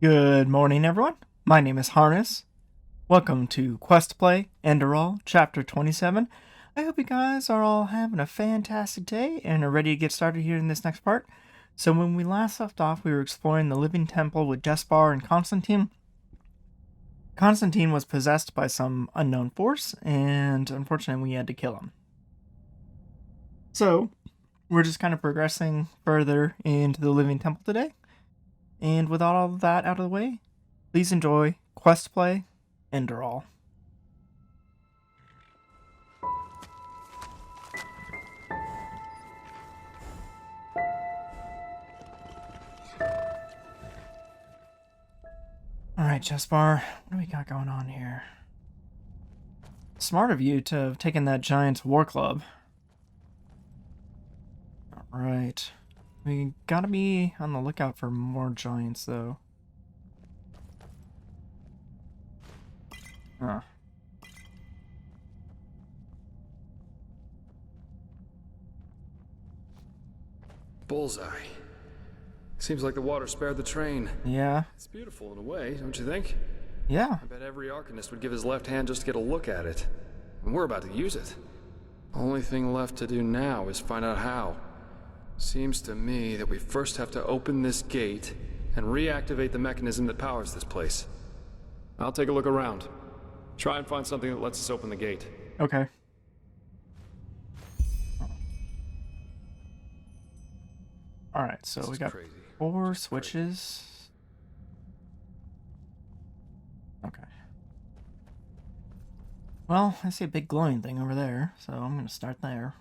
Good morning, everyone. My name is Harness. Welcome to Quest Play Enderal, Chapter 27. I hope you guys are all having a fantastic day and are ready to get started here in this next part. So when we last left off, we were exploring the Living Temple with Jespar and Constantine. Constantine was possessed by some unknown force, and unfortunately we had to kill him. So, we're just kind of progressing further into the Living Temple today. And with all of that out of the way, please enjoy Quest Play Enderal. Alright, Jespar, what do we got going on here? Smart of you to have taken that giant's war club. Alright. We gotta be on the lookout for more giants, though. Huh. Bullseye. Seems like the water spared the train. Yeah. It's beautiful in a way, don't you think? Yeah. I bet every Arcanist would give his left hand just to get a look at it. And we're about to use it. Only thing left to do now is find out how. Seems to me that we first have to open this gate and reactivate the mechanism that powers this place. I'll take a look around. Try and find something that lets us open the gate. Okay. Alright, so we got crazy. 4 switches. Okay. Well, I see a big glowing thing over there, so I'm gonna start there.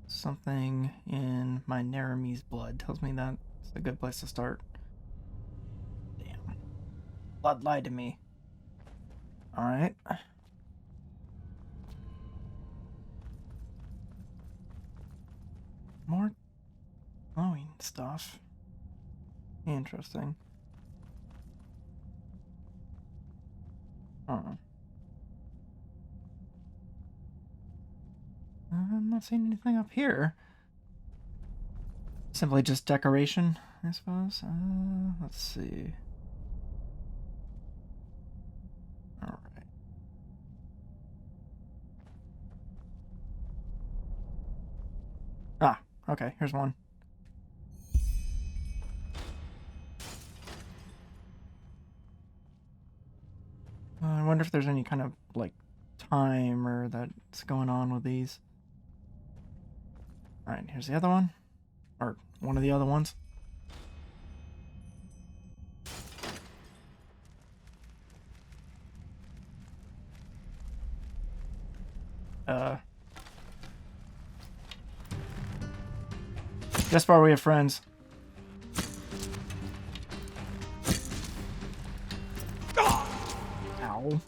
Something in my Naramee's blood tells me that's a good place to start. Damn. Blood lied to me. Alright. More glowing stuff. Interesting. I'm not seeing anything up here. Simply just decoration, I suppose. Let's see. Alright. Ah, okay, here's one. I wonder if there's any kind of, like, timer that's going on with these. Alright, here's the other one. Or one of the other ones. Jespar, we have friends. Ow.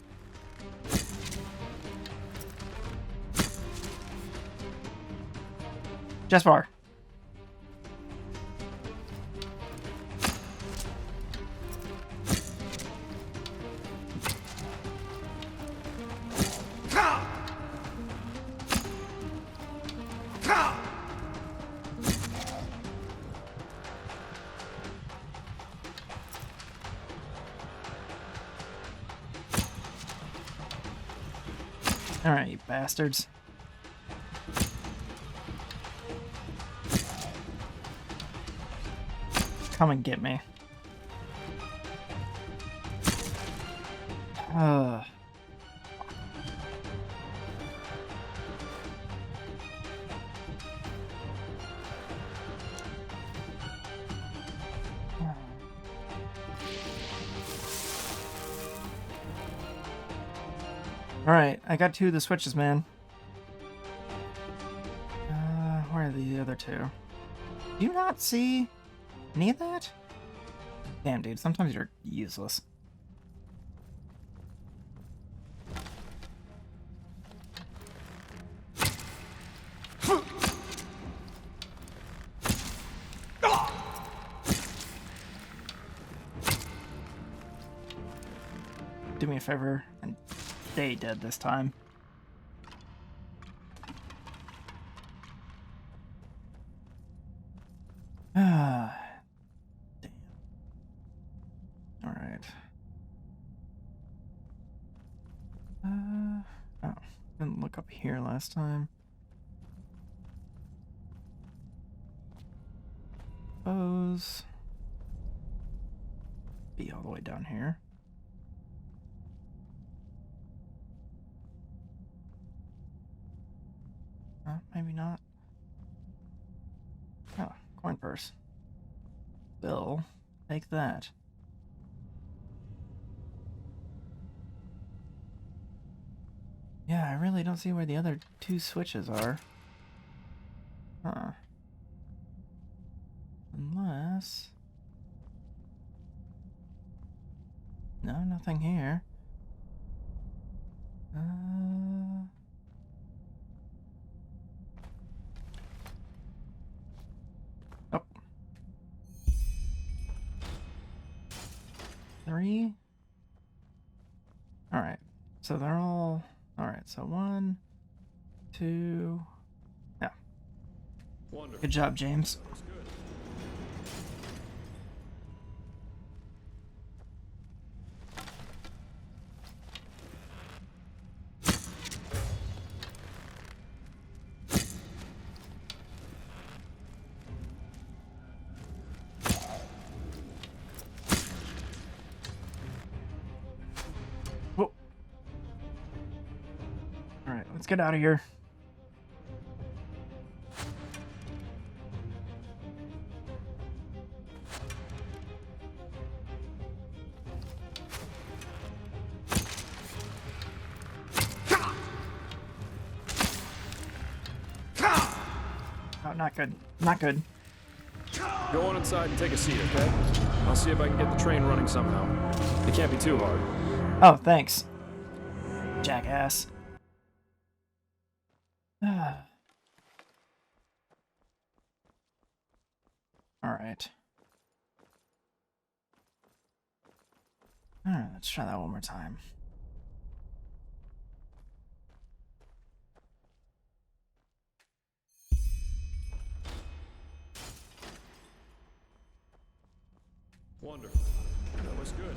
Jespar. Alright, you bastards. Come and get me. Alright, I got 2 of the switches, man. Where are the other 2? Do you not see any of that? Damn, dude, sometimes you're useless. Do me a favor and stay dead this time. Ah, damn. Didn't look up here last time. Suppose be all the way down here. Maybe not. Oh, coin purse. Bill, take that. Yeah, I really don't see where the other two switches are. Huh. Unless... No, nothing here. Oh. 3? Alright, so they're all... Alright, so 1, 2... Yeah. Wonderful. Good job, James. Let's get out of here. Oh, not good. Not good. Go on inside and take a seat, okay? I'll see if I can get the train running somehow. It can't be too hard. Oh, thanks. Jackass. Alright. Alright, let's try that one more time. Wonderful. That was good.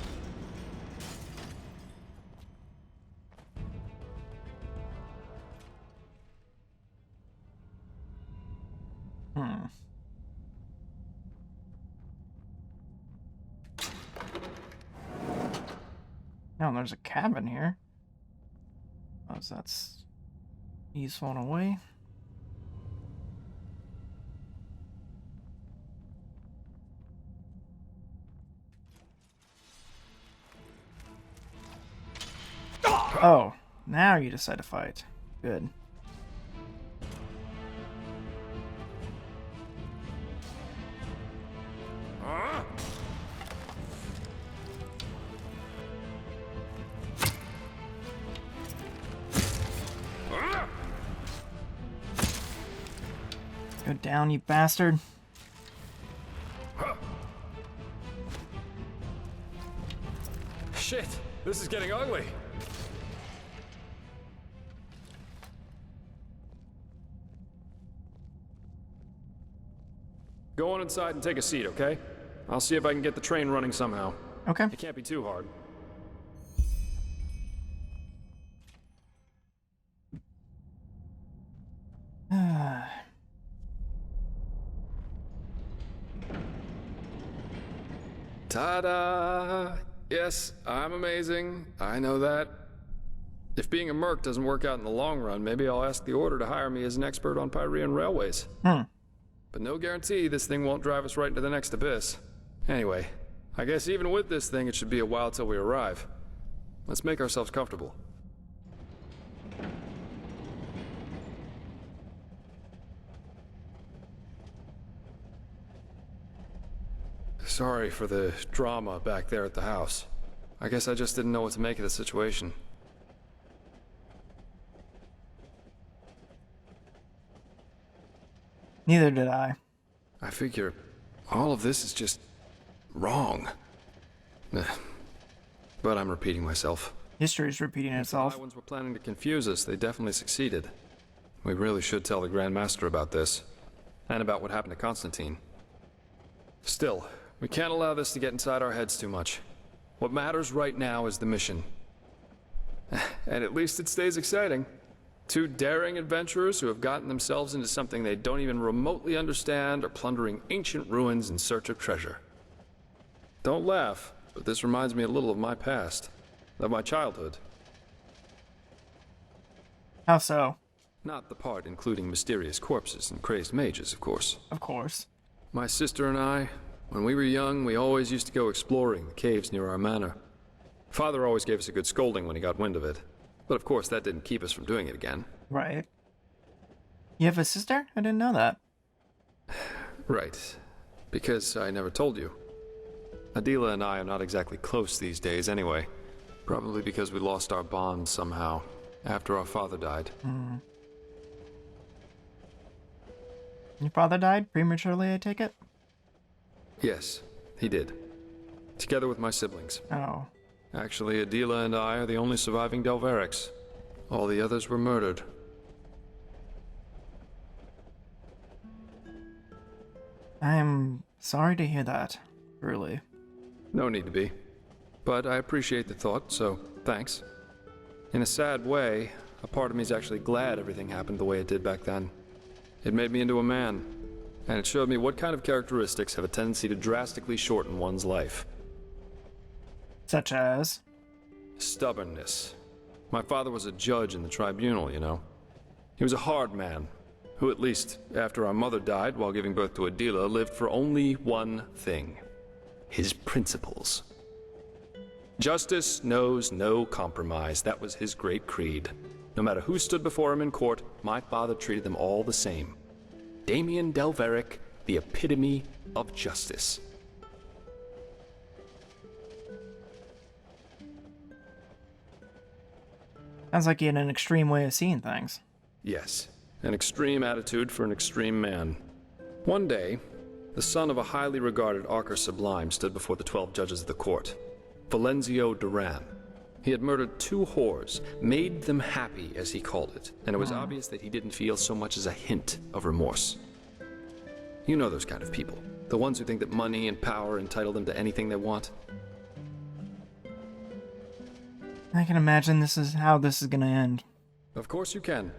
Oh, there's a cabin here. Oh, so that's useful in a way. Oh, now you decide to fight. Good. Go down, you bastard. Shit, this is getting ugly. Go on inside and take a seat, okay? I'll see if I can get the train running somehow. Okay. It can't be too hard. Ta-da! Yes, I'm amazing. I know that. If being a merc doesn't work out in the long run, maybe I'll ask the Order to hire me as an expert on Pyrean railways. But no guarantee this thing won't drive us right into the next abyss. Anyway, I guess even with this thing, it should be a while till we arrive. Let's make ourselves comfortable. Sorry for the drama back there at the house. I guess I just didn't know what to make of the situation. Neither did I. I figure all of this is just wrong. But I'm repeating myself. History's repeating itself. If the Iowans were planning to confuse us, they definitely succeeded. We really should tell the Grand Master about this. And about what happened to Constantine. Still, we can't allow this to get inside our heads too much. What matters right now is the mission. And at least it stays exciting. Two daring adventurers who have gotten themselves into something they don't even remotely understand are plundering ancient ruins in search of treasure. Don't laugh, but this reminds me a little of my past, of my childhood. How so? Not the part including mysterious corpses and crazed mages, of course. Of course. My sister and I, when we were young, we always used to go exploring the caves near our manor. Father always gave us a good scolding when he got wind of it. But of course, that didn't keep us from doing it again. Right. You have a sister? I didn't know that. Right. Because I never told you. Adela and I are not exactly close these days anyway. Probably because we lost our bond somehow, after our father died. Your father died prematurely, I take it? Yes, he did. Together with my siblings. Oh. Actually, Adela and I are the only surviving Delverics. All the others were murdered. I'm sorry to hear that, really. No need to be. But I appreciate the thought, so thanks. In a sad way, a part of me is actually glad everything happened the way it did back then. It made me into a man, and it showed me what kind of characteristics have a tendency to drastically shorten one's life. Such as? Stubbornness. My father was a judge in the tribunal, you know. He was a hard man, who at least, after our mother died while giving birth to Adela, lived for only one thing. His principles. Justice knows no compromise. That was his great creed. No matter who stood before him in court, my father treated them all the same. Damien Delveric, the epitome of justice. Sounds like he had an extreme way of seeing things. Yes, an extreme attitude for an extreme man. One day, the son of a highly regarded Archer Sublime stood before the 12 judges of the court. Valenzio Duran. He had murdered 2 whores, made them happy, as he called it, and it was obvious that he didn't feel so much as a hint of remorse. You know those kind of people, the ones who think that money and power entitle them to anything they want. I can imagine this is how this is gonna end. Of course you can.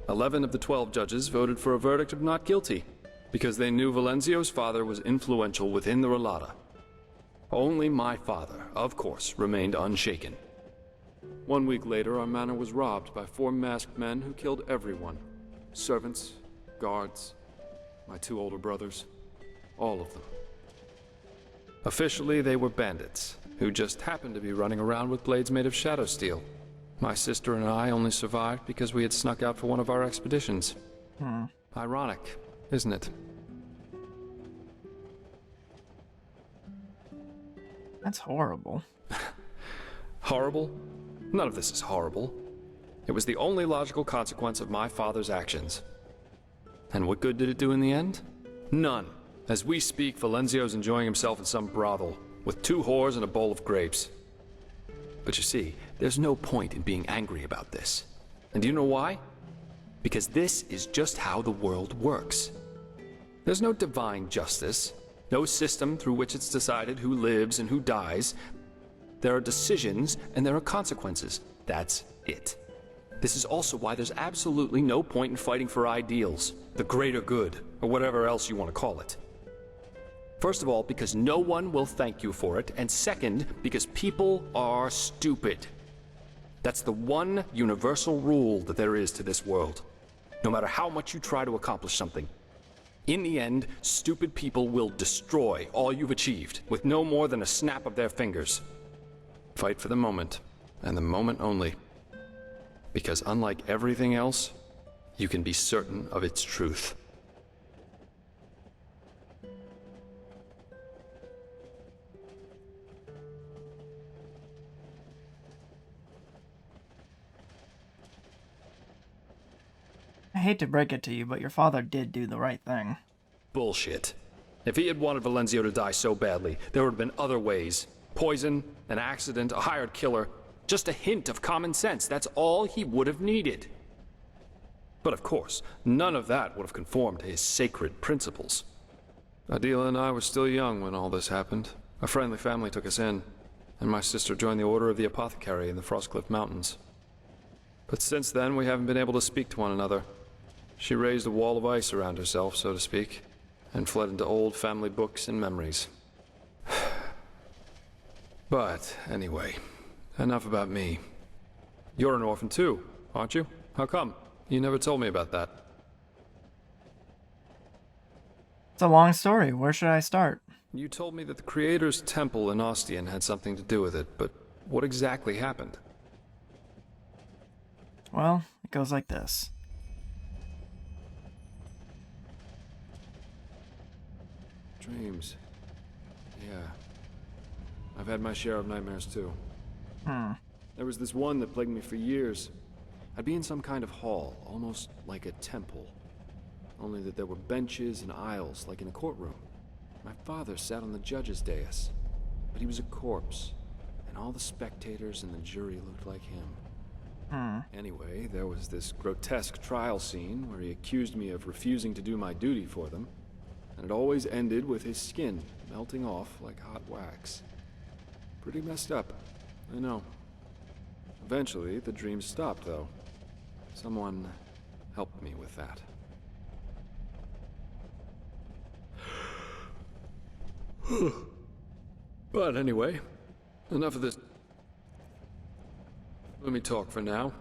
11 of the 12 judges voted for a verdict of not guilty, because they knew Valenzio's father was influential within the Relata. Only my father, of course, remained unshaken. 1 week later, our manor was robbed by 4 masked men who killed everyone. Servants, guards, my 2 older brothers, all of them. Officially, they were bandits, who just happened to be running around with blades made of shadow steel. My sister and I only survived because we had snuck out for one of our expeditions. Ironic, isn't it? That's horrible. Horrible? None of this is horrible. It was the only logical consequence of my father's actions. And what good did it do in the end? None. As we speak, Valenzio's enjoying himself in some brothel, with 2 whores and a bowl of grapes. But you see, there's no point in being angry about this. And do you know why? Because this is just how the world works. There's no divine justice, no system through which it's decided who lives and who dies. There are decisions and there are consequences. That's it. This is also why there's absolutely no point in fighting for ideals, the greater good, or whatever else you want to call it. First of all, because no one will thank you for it, and second, because people are stupid. That's the one universal rule that there is to this world. No matter how much you try to accomplish something, in the end, stupid people will destroy all you've achieved with no more than a snap of their fingers. Fight for the moment, and the moment only. Because unlike everything else, you can be certain of its truth. I hate to break it to you, but your father did do the right thing. Bullshit. If he had wanted Valenzio to die so badly, there would have been other ways. Poison, an accident, a hired killer. Just a hint of common sense. That's all he would have needed. But of course, none of that would have conformed to his sacred principles. Adela and I were still young when all this happened. A friendly family took us in, and my sister joined the Order of the Apothecary in the Frostcliff Mountains. But since then, we haven't been able to speak to one another. She raised a wall of ice around herself, so to speak, and fled into old family books and memories. But, anyway, enough about me. You're an orphan too, aren't you? How come? You never told me about that. It's a long story. Where should I start? You told me that the Creator's Temple in Ostian had something to do with it, but what exactly happened? Well, it goes like this. Dreams. Yeah. I've had my share of nightmares too. There was this one that plagued me for years. I'd be in some kind of hall, almost like a temple. Only that there were benches and aisles, like in a courtroom. My father sat on the judge's dais, but he was a corpse, and all the spectators in the jury looked like him. Anyway, there was this grotesque trial scene where he accused me of refusing to do my duty for them, and it always ended with his skin melting off like hot wax. Pretty messed up, I know. Eventually, the dreams stopped, though. Someone helped me with that. But anyway, enough of this. Let me talk for now.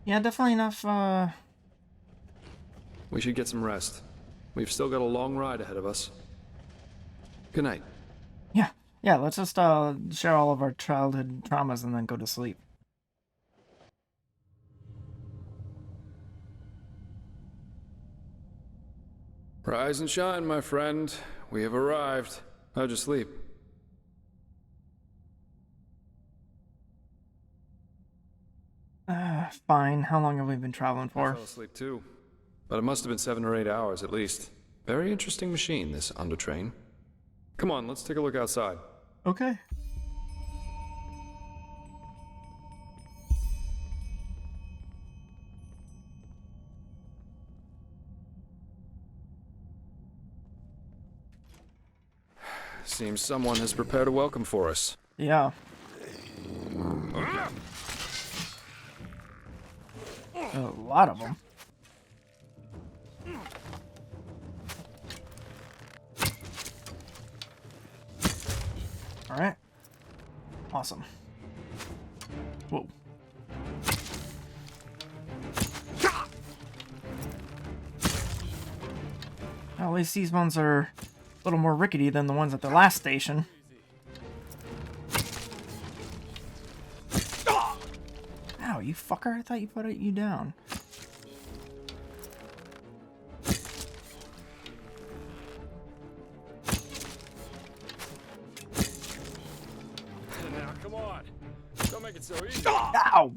Yeah, definitely enough, We should get some rest. We've still got a long ride ahead of us. Good night. Yeah, let's just, share all of our childhood traumas and then go to sleep. Rise and shine, my friend. We have arrived. How'd you sleep? Fine. How long have we been traveling I for? fell asleep too. But it must have been 7 or 8 hours at least. Very interesting machine, this Undertrain. Come on, let's take a look outside. Okay. Seems someone has prepared a welcome for us. Yeah. A lot of them. Alright. Awesome. Whoa. Well, at least these ones are a little more rickety than the ones at the last station. Ow, you fucker. I thought you put you down. Now, come on. Don't make it so easy. Ow!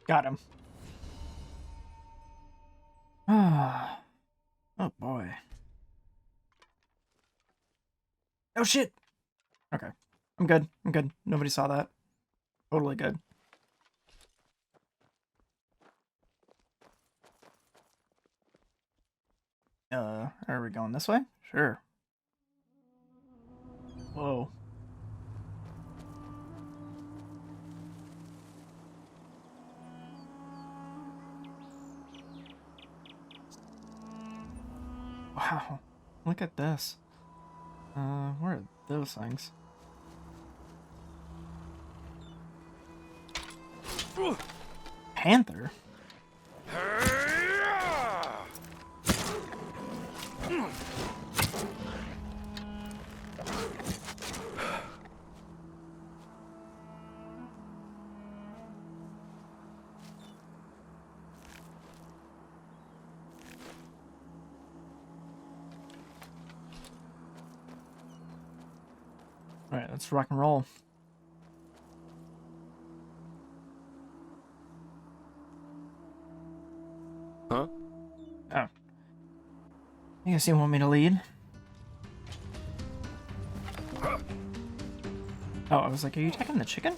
Got him. Ah. Oh boy. Oh shit! Okay. I'm good. I'm good. Nobody saw that. Totally good. Are we going this way? Sure. Whoa. Wow. Look at this. Where are those things? Panther? Alright, let's rock and roll. Huh? Oh. I guess you want me to lead? Oh, I was like, are you attacking the chicken?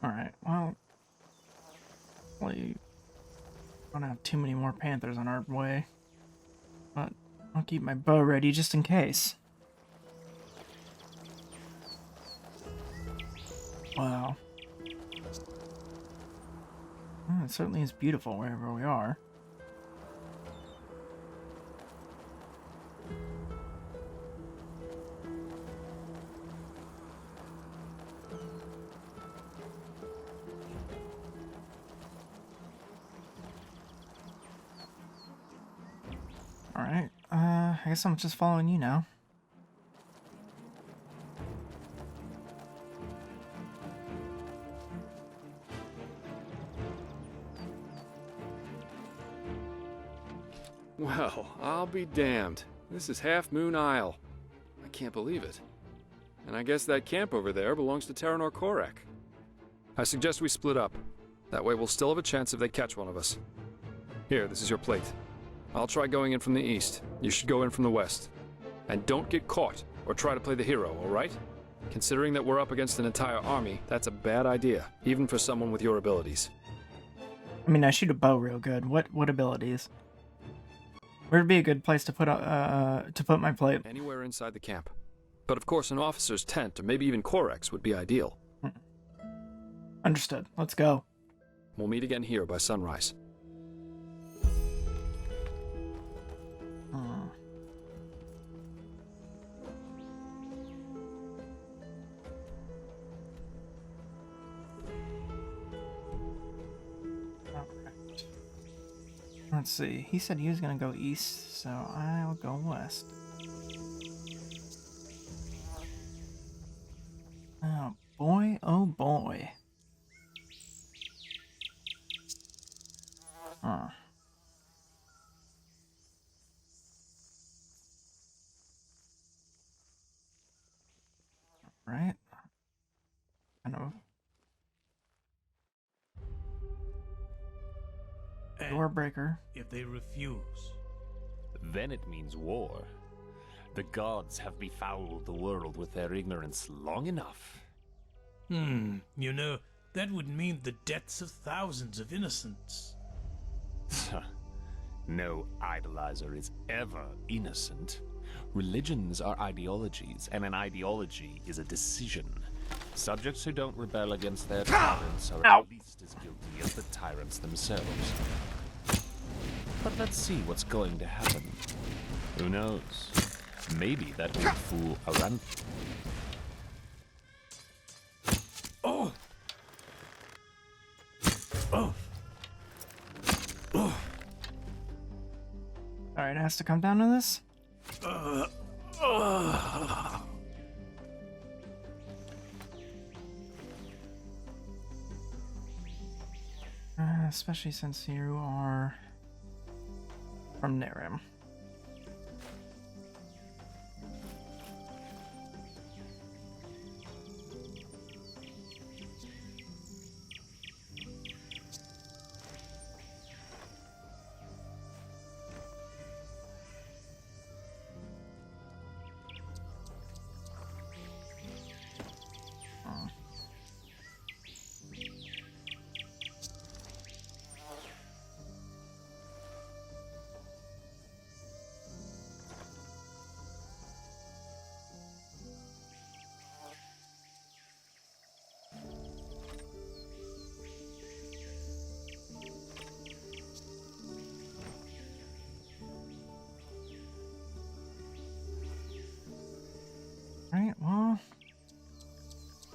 Alright, well... We don't have too many more panthers on our way. But I'll keep my bow ready just in case. Wow. Well, it certainly is beautiful wherever we are. Alright, I guess I'm just following you now. Well, I'll be damned. This is Half Moon Isle. I can't believe it. And I guess that camp over there belongs to Terranor Korek. I suggest we split up. That way we'll still have a chance if they catch one of us. Here, this is your plate. I'll try going in from the east. You should go in from the west. And don't get caught or try to play the hero, alright? Considering that we're up against an entire army, that's a bad idea, even for someone with your abilities. I mean, I shoot a bow real good. What abilities? Where'd be a good place to put my plate? Anywhere inside the camp. But of course an officer's tent, or maybe even Korek's, would be ideal. Understood. Let's go. We'll meet again here by sunrise. Let's see. He said he was going to go east, so I'll go west. Oh boy, oh boy. Huh. Right? I know. Door breaker. If they refuse, then it means war. The gods have befouled the world with their ignorance long enough. you know, that would mean the deaths of thousands of innocents. No idolizer is ever innocent. Religions are ideologies, and an ideology is a decision. Subjects who don't rebel against their tyrants are at least as guilty as the tyrants themselves. But let's see what's going to happen. Who knows? Maybe that old fool Autenrieth. Oh! Oh! Oh! Alright, it has to come down to this? Especially since you are from Narim. Alright, well,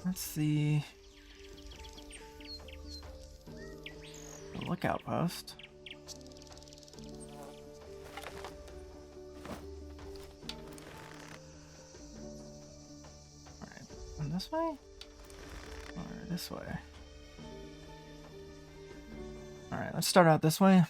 that's the lookout post. Alright, and this way? Or this way? Alright, let's start out this way.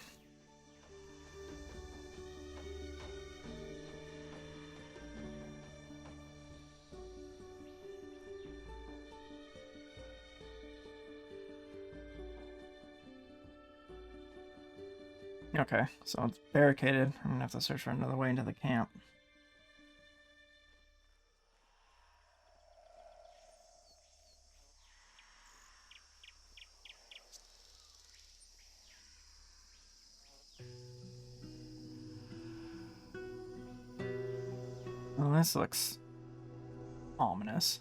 Okay, so it's barricaded. I'm gonna have to search for another way into the camp. Oh, this looks ominous.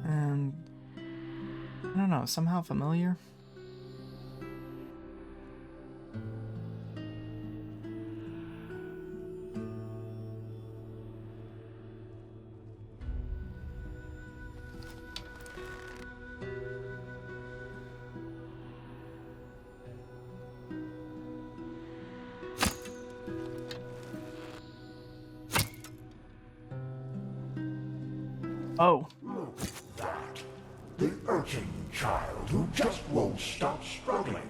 And I don't know, somehow familiar. Oh. Look at that. The urchin child who just won't stop struggling.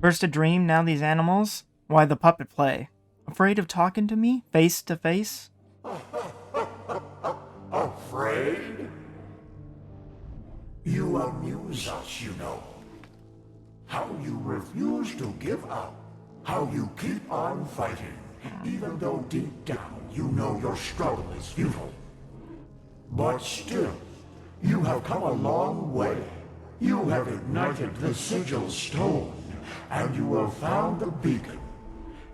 First a dream, now these animals? Why the puppet play? Afraid of talking to me, face to face? Afraid? You amuse us, you know. How you refuse to give up. How you keep on fighting, even though deep down you know your struggle is futile. But still, you have come a long way. You have ignited the sigil stone, and you have found the beacon.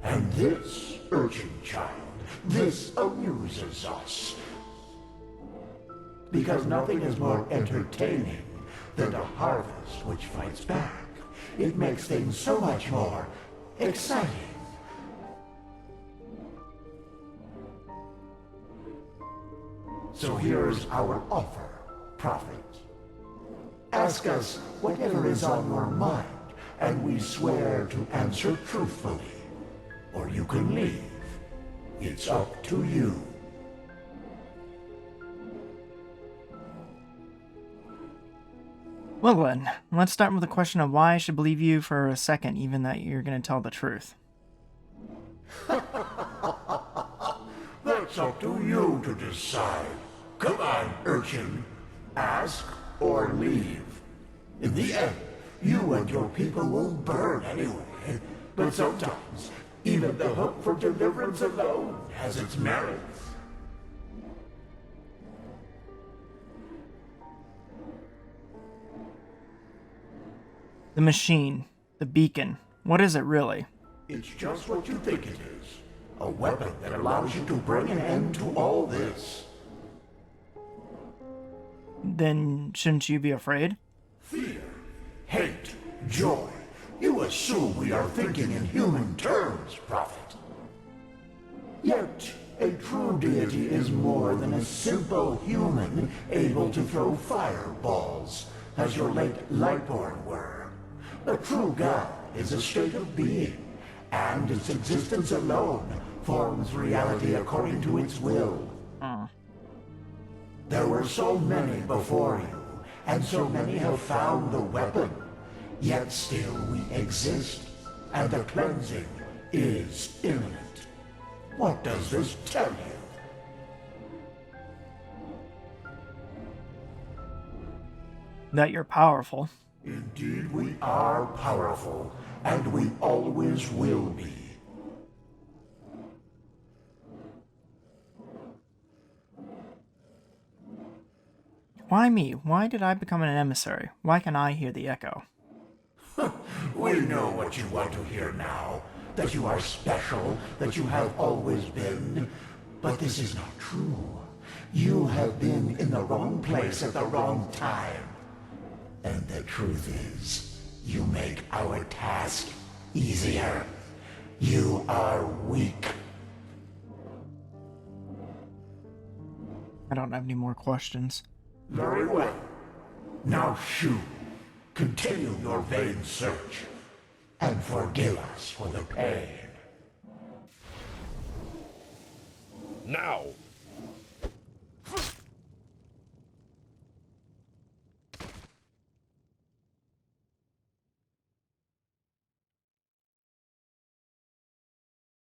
And this, urchin child, this amuses us. Because nothing is more entertaining than a harvest which fights back. It makes things so much more exciting. So here's our offer, Prophet. Ask us whatever is on your mind, and we swear to answer truthfully. Or you can leave. It's up to you. Well then, let's start with the question of why I should believe you for a second, even that you're going to tell the truth. That's up to you to decide. Come on, urchin. Ask or leave. In the end, you and your people will burn anyway. But sometimes, even the hope for deliverance alone has its merits. The machine, the beacon, what is it really? It's just what you think it is. A weapon that allows you to bring an end to all this. Then shouldn't you be afraid? Fear, hate, joy. You assume we are thinking in human terms, Prophet. Yet, a true deity is more than a simple human able to throw fireballs, as your late Lightborn were. A true god is a state of being, and its existence alone forms reality according to its will. There were so many before you, and so many have found the weapon. Yet still we exist, and the cleansing is imminent. What does this tell you? That you're powerful. Indeed we are powerful, and we always will be. Why me? Why did I become an emissary? Why can I hear the echo? We know what you want to hear now. That you are special, that you have always been. But this is not true. You have been in the wrong place at the wrong time. And the truth is, you make our task easier. You are weak. I don't have any more questions. Very well. Now shoo. Continue your vain search. And forgive us for the pain. Now,